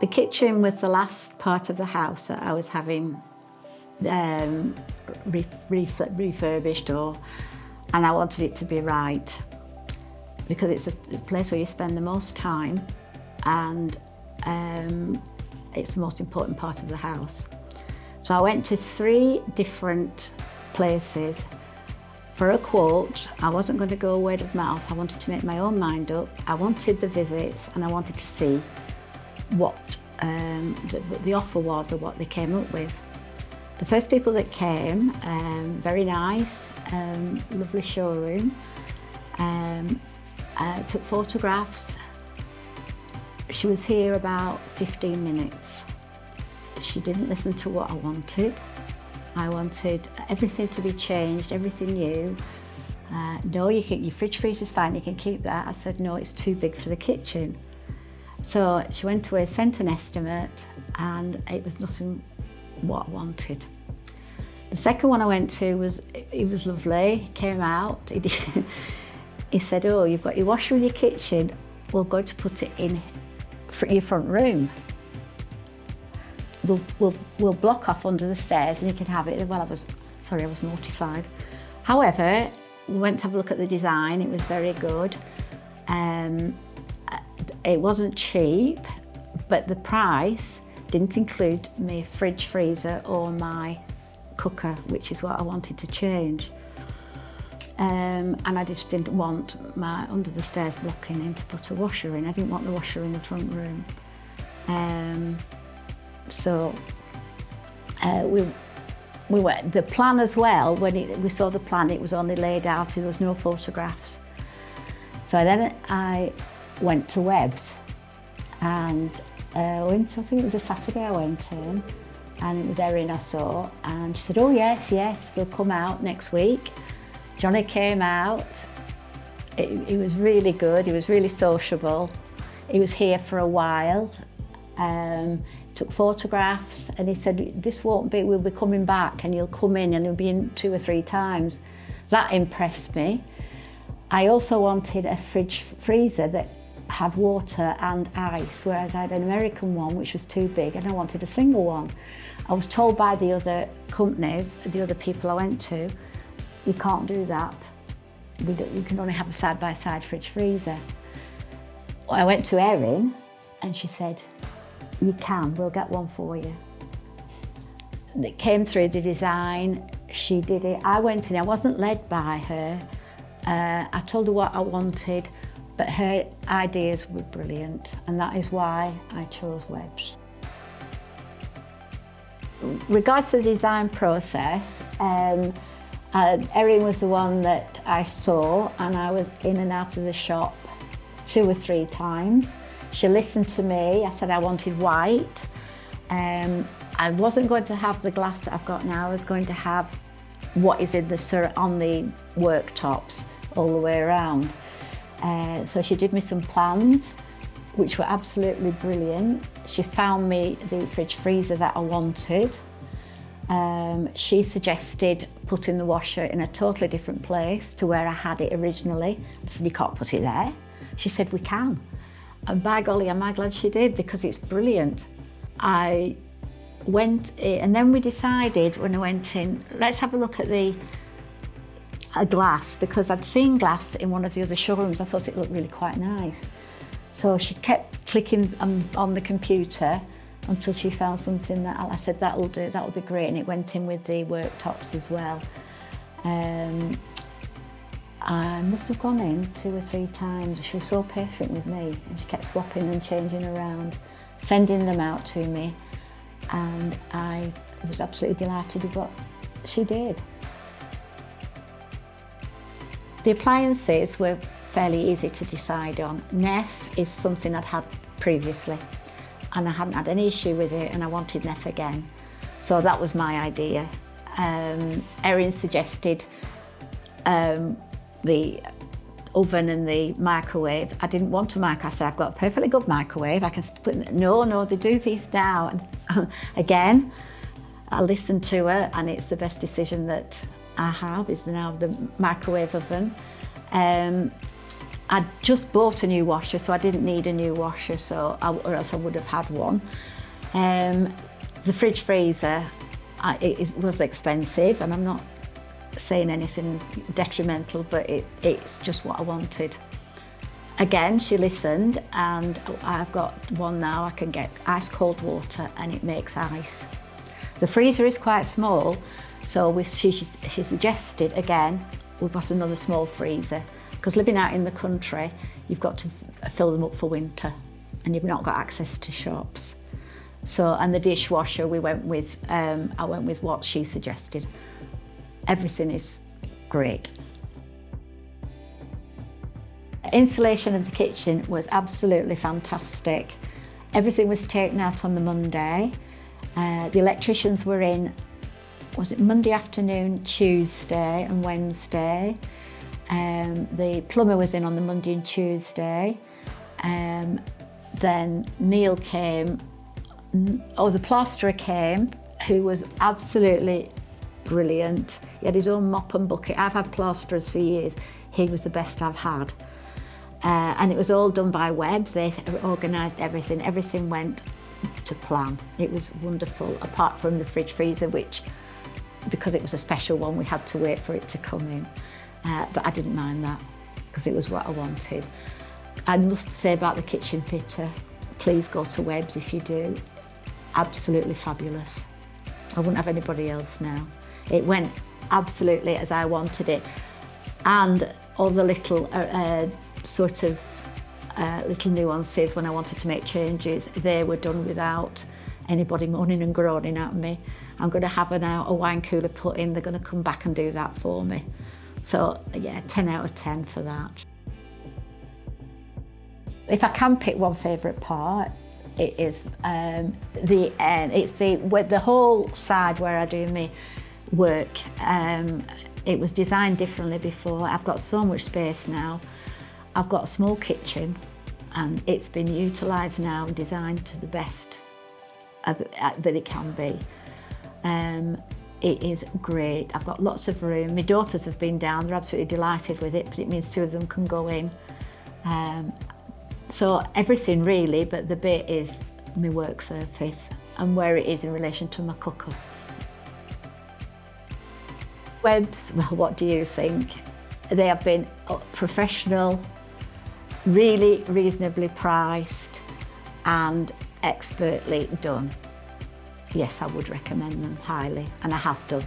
kitchen was the last part of the house that I was having refurbished, and I wanted it to be right because it's a place where you spend the most time, and it's the most important part of the house. So I went to 3 different places for a quote. I wasn't going to go word of mouth. I wanted to make my own mind up. I wanted the visits, and I wanted to see what the offer was or what they came up with. The first people that came, very nice, lovely showroom, took photographs. She was here about 15 minutes. She didn't listen to what I wanted. I wanted everything to be changed, everything new. No, your fridge freezer's fine, you can keep that. I said, no, it's too big for the kitchen. So she went away, sent an estimate, and it was nothing what I wanted. The second one I went to he was lovely. He came out, he said, oh, you've got your washer in your kitchen, we're going to put it in your front room. We'll block off under the stairs and you can have it. Well, I was mortified. However, we went to have a look at the design. It was very good. It wasn't cheap, but the price didn't include my fridge, freezer or my cooker, which is what I wanted to change. And I just didn't want my under the stairs blocking in to put a washer in. I didn't want the washer in the front room. So we went. The plan as well, when we saw the plan, it was only laid out, there was no photographs. So then I went to Webb's, and I think it was a Saturday I went in, and it was Erin I saw, and she said, oh yes, we'll come out next week. Johnny came out. He was really good, he was really sociable. He was here for a while. Took photographs, and he said, this won't be, we'll be coming back and you'll come in and you'll be in 2 or 3 times. That impressed me. I also wanted a fridge freezer that had water and ice, whereas I had an American one which was too big, and I wanted a single one. I was told by the other companies, the other people I went to, you can't do that. You can only have a side-by-side fridge freezer. I went to Erin and she said, you can, we'll get one for you. It came through the design, she did it. I went in, I wasn't led by her. I told her what I wanted, but her ideas were brilliant, and that is why I chose Webb's. Regards to the design process, Erin was the one that I saw, and I was in and out of the shop 2 or 3 times. She listened to me. I said I wanted white. I wasn't going to have the glass that I've got now. I was going to have what is on the worktops all the way around. So she did me some plans, which were absolutely brilliant. She found me the fridge freezer that I wanted. She suggested putting the washer in a totally different place to where I had it originally. I said, you can't put it there. She said, we can. And by golly, am I glad she did, because it's brilliant. I went in, and then we decided when I went in, let's have a look at a glass, because I'd seen glass in one of the other showrooms. I thought it looked really quite nice. So she kept clicking on the computer until she found something that I said, that'll do, that'll be great. And it went in with the worktops as well. I must have gone in 2 or 3 times. She was so patient with me, and she kept swapping and changing around, sending them out to me, and I was absolutely delighted with what she did. The appliances were fairly easy to decide on. Neff is something I'd had previously, and I hadn't had any issue with it, and I wanted Neff again. So that was my idea. Erin suggested the oven and the microwave. I didn't want a microwave. I said, I've got a perfectly good microwave. I can put, no, they do these now. And again, I listened to her, and it's the best decision that I have, is now the microwave oven. I just bought a new washer, so I didn't need a new washer, or else I would have had one. The fridge freezer, it was expensive, and I'm not saying anything detrimental, but it's just what I wanted. Again, she listened, and I've got one now. I can get ice cold water and it makes ice. The freezer is quite small, so she suggested, again, we bought another small freezer, because living out in the country, you've got to fill them up for winter and you've not got access to shops. So, and the dishwasher, I went with what she suggested. Everything is great. Installation of the kitchen was absolutely fantastic. Everything was taken out on the Monday. The electricians were in, was it Monday afternoon, Tuesday and Wednesday. The plumber was in on the Monday and Tuesday. Then Neil came, the plasterer came, who was absolutely brilliant. He had his own mop and bucket. I've had plasterers for years. He was the best I've had. And it was all done by Webbs. They organised everything. Everything went to plan. It was wonderful, apart from the fridge freezer, which, because it was a special one, we had to wait for it to come in. But I didn't mind that, because it was what I wanted. I must say about the kitchen fitter, please go to Webbs if you do. Absolutely fabulous. I wouldn't have anybody else now. It went absolutely as I wanted it. And all the little little nuances when I wanted to make changes, they were done without anybody moaning and groaning at me. I'm going to have a wine cooler put in, they're going to come back and do that for me. So yeah, 10 out of 10 for that. If I can pick one favourite part, it is the end. It's the whole side where I do my work. It was designed differently before. I've got so much space now. I've got a small kitchen, and it's been utilised now and designed to the best that it can be. It is great. I've got lots of room. My daughters have been down, they're absolutely delighted with it, but it means two of them can go in. So everything really, but the bit is my work surface and where it is in relation to my cooker. Webbs, well, what do you think? They have been professional, really reasonably priced and expertly done. Yes, I would recommend them highly, and I have done.